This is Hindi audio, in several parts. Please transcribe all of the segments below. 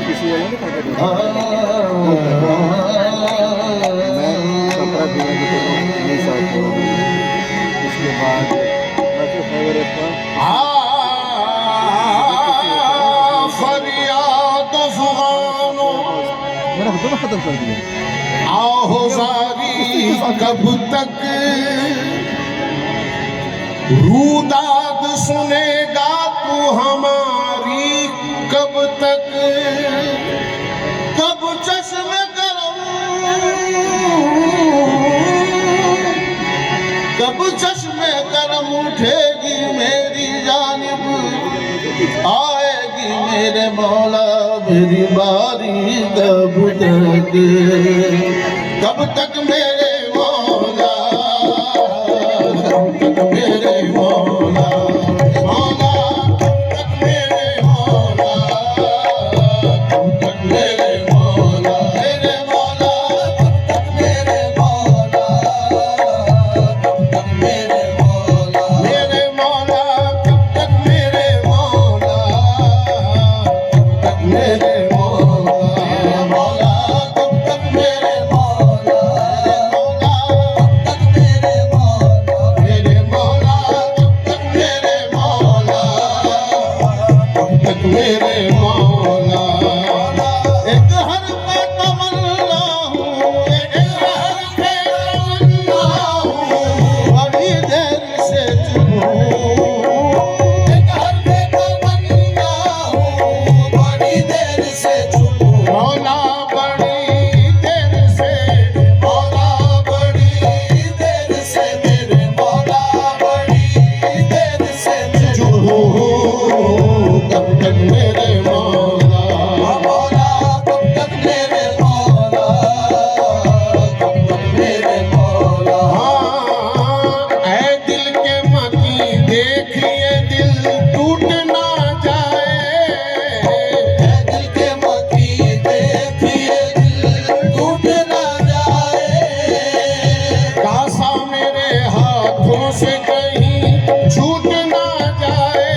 किसी वाला नहीं खाता मैं कपड़ा धोने के नहीं साफ करूँगी। इसके बाद फेवरेट था फरियाद अफगानो मेरा दोनों खत्म कर दिया। आहो जारी कब तक रूदाद सुनेगा तू हमारी कब तक। कब चश्मे गरम कब चश्मे गरम उठेगी मेरी जानिब आएगी मेरे मौला मेरी बारी कब तक मेरे मौला कब तक मेरे मौला मौला कब तक मेरे मौला कब तक मेरे मौला मेरे मौला कब तक मेरे मौला कब तक मेरे मौला मेरे मौला कब तक मेरे मौला कब तक मेरे मौला मौला कब तक मेरे मौला मौला कब तक मेरे मौला मेरे मौला कब तक मेरे मौला कब तक मेरे मौला। एक हर पे तमन्ना हूँ एक हर पे तमन्ना हूँ बड़ी देर से चुनूं। एक हर पे तमन्ना हूँ बड़ी देर से चुनूं। मौला बड़ी देर से मौला बड़ी देर से मेरे मौला बड़ी देर से चुनूं। कब तक मेरे मौला मौला कब तक मेरे मौला कब तक मेरे मौला। हाँ ऐ दिल के मकी देखिए दिल टूट ना जाए। ऐ दिल के मकी देखिए दिल टूट ना जाए। कासा मेरे हाथों से कहीं छूट ना जाए।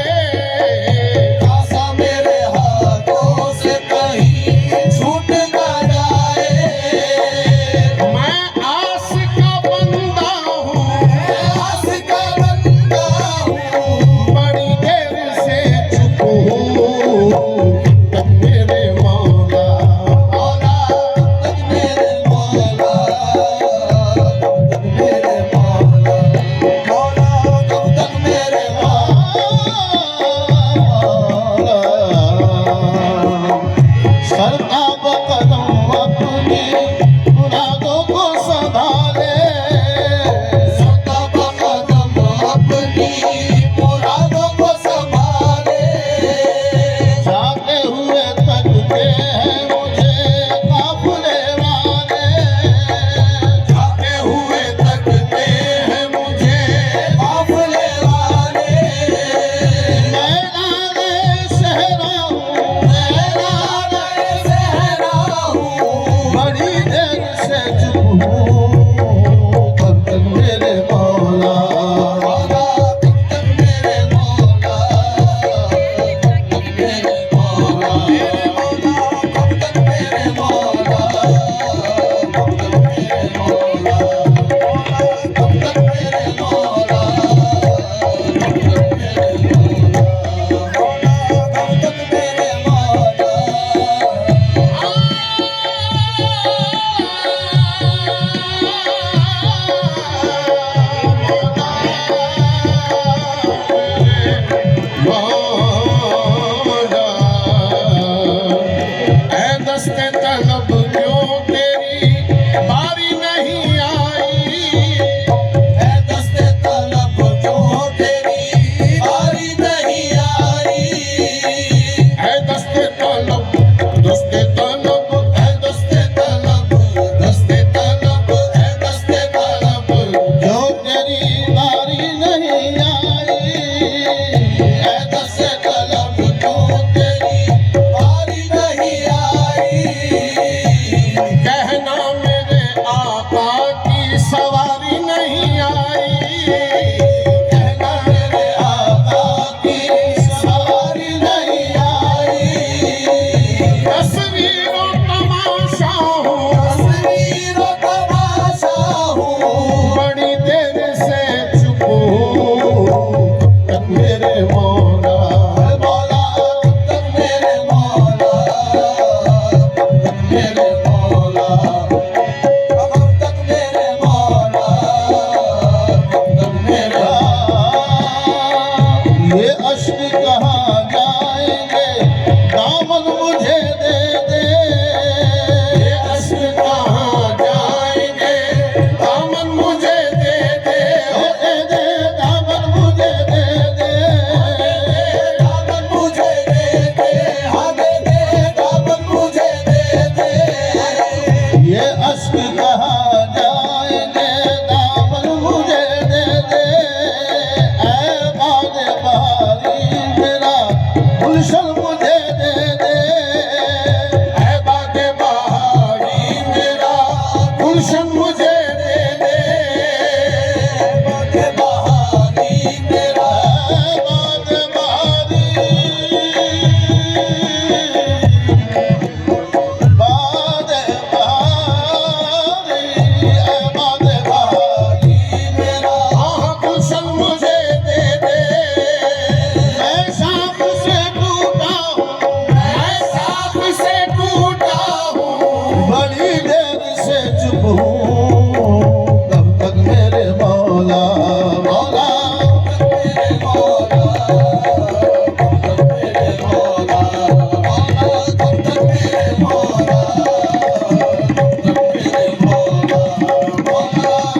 कासा मेरे हाथों से कहीं छूट ना जाए। मैं आस का बंदा हूँ आस का बंदा हूँ मेरे मौला मौला कब तक मेरे मौला कब तक मेरे मौला कब तक मेरे मौला कब तक मेरा ये अश्क कहाँ जाएंगे दामन मुझे दे दे ये अश्क कहाँ जाएंगे दामन मुझे दे दे दे दामन मुझे दे दे दामन मुझे दे दे हाँ दे दे दामन मुझे दे दे ये अश्क कहाँ जाएंगे दामन मुझे दे दे ऐ बादे बहारी मेरा गुलशन मुझे दे दे ऐ बादे बहारी मेरा गुलशन मुझे दे दे बादे बहारी मेरा बादे बहारी बादे बहारी बादे बहारी मेरा गुलशन मुझे दे दे मैं सांप से टूटा हूँ मैं सांप से टूटा हूँ बड़ी देर से चुप हूँ कब तक मेरे मौला मौला कब तक मेरे मौला कब तक मेरे मौला मौला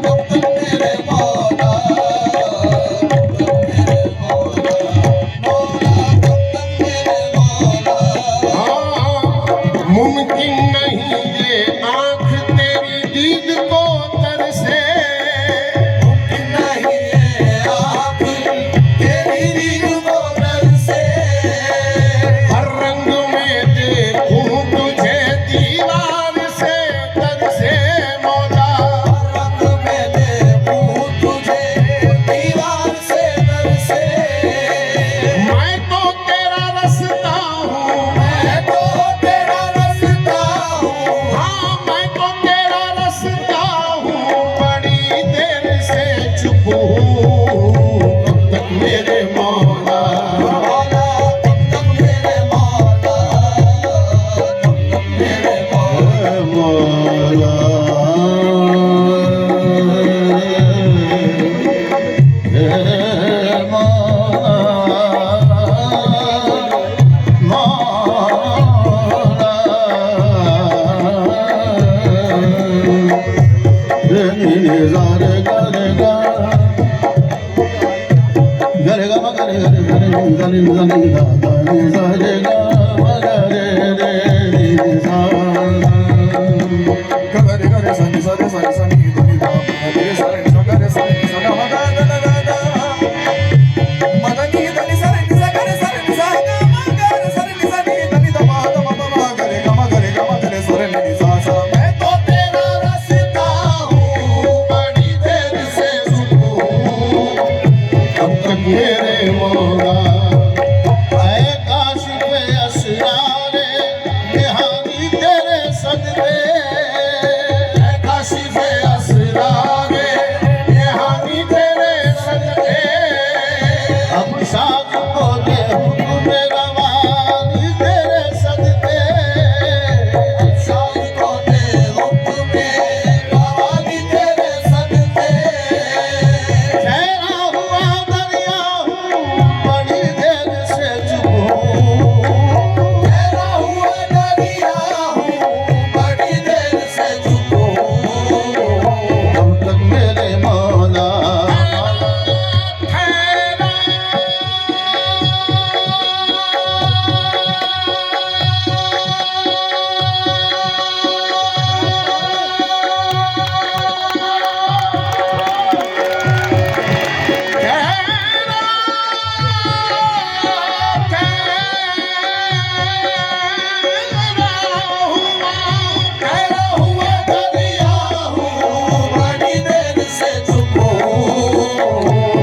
कब तक मेरे मौला कब तक मेरे मौला मौला कब तक मेरे मौला मुमकिन नहीं ये आँख तेरी दीद को तरसे मुमकिन नहीं ये आँख तेरी दीद को तरसे हर रंग में देखूं तुझे दीवार से तरसे मौला हर रंग में देखूं तुझे दीवार से तरसे मैं तो तेरा रास्ता हूँ मैं तो तेरा रास्ता हूँ हाँ मैं तो तेरा रास्ता हूँ बड़ी देर से चुप हूँ कब तक मेरे मौला मौला कब तक मेरे मौला कब तक मेरे मौला मैं तो तेरा रास्ता हूँ बड़ी देर से चुप हूँ कब तक मेरे मौला ऐ काशिफ असरारे बिहारी तेरे सदके ऐ काशिफ असरारे बिहारी तेरे सदके अब साथ को दे हुक्म रवानी तेरे सदके अब साथ को दे हुक्म रवानी तेरे सदके ठहरा हुआ दरिया हूँ बड़ी देर से चुप हूँ ठहरा हुआ दरिया हूँ बड़ी देर से चुप हूँ कब तक मेरे मौला ठहरा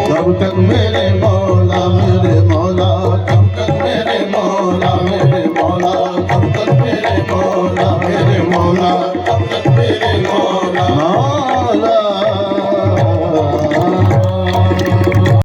कब तक मेरे मौला मेरे मौला कब तक मेरे मौला मेरे मौला कब तक मेरे मौला मेरे मौला कब तक मेरे मौला मौला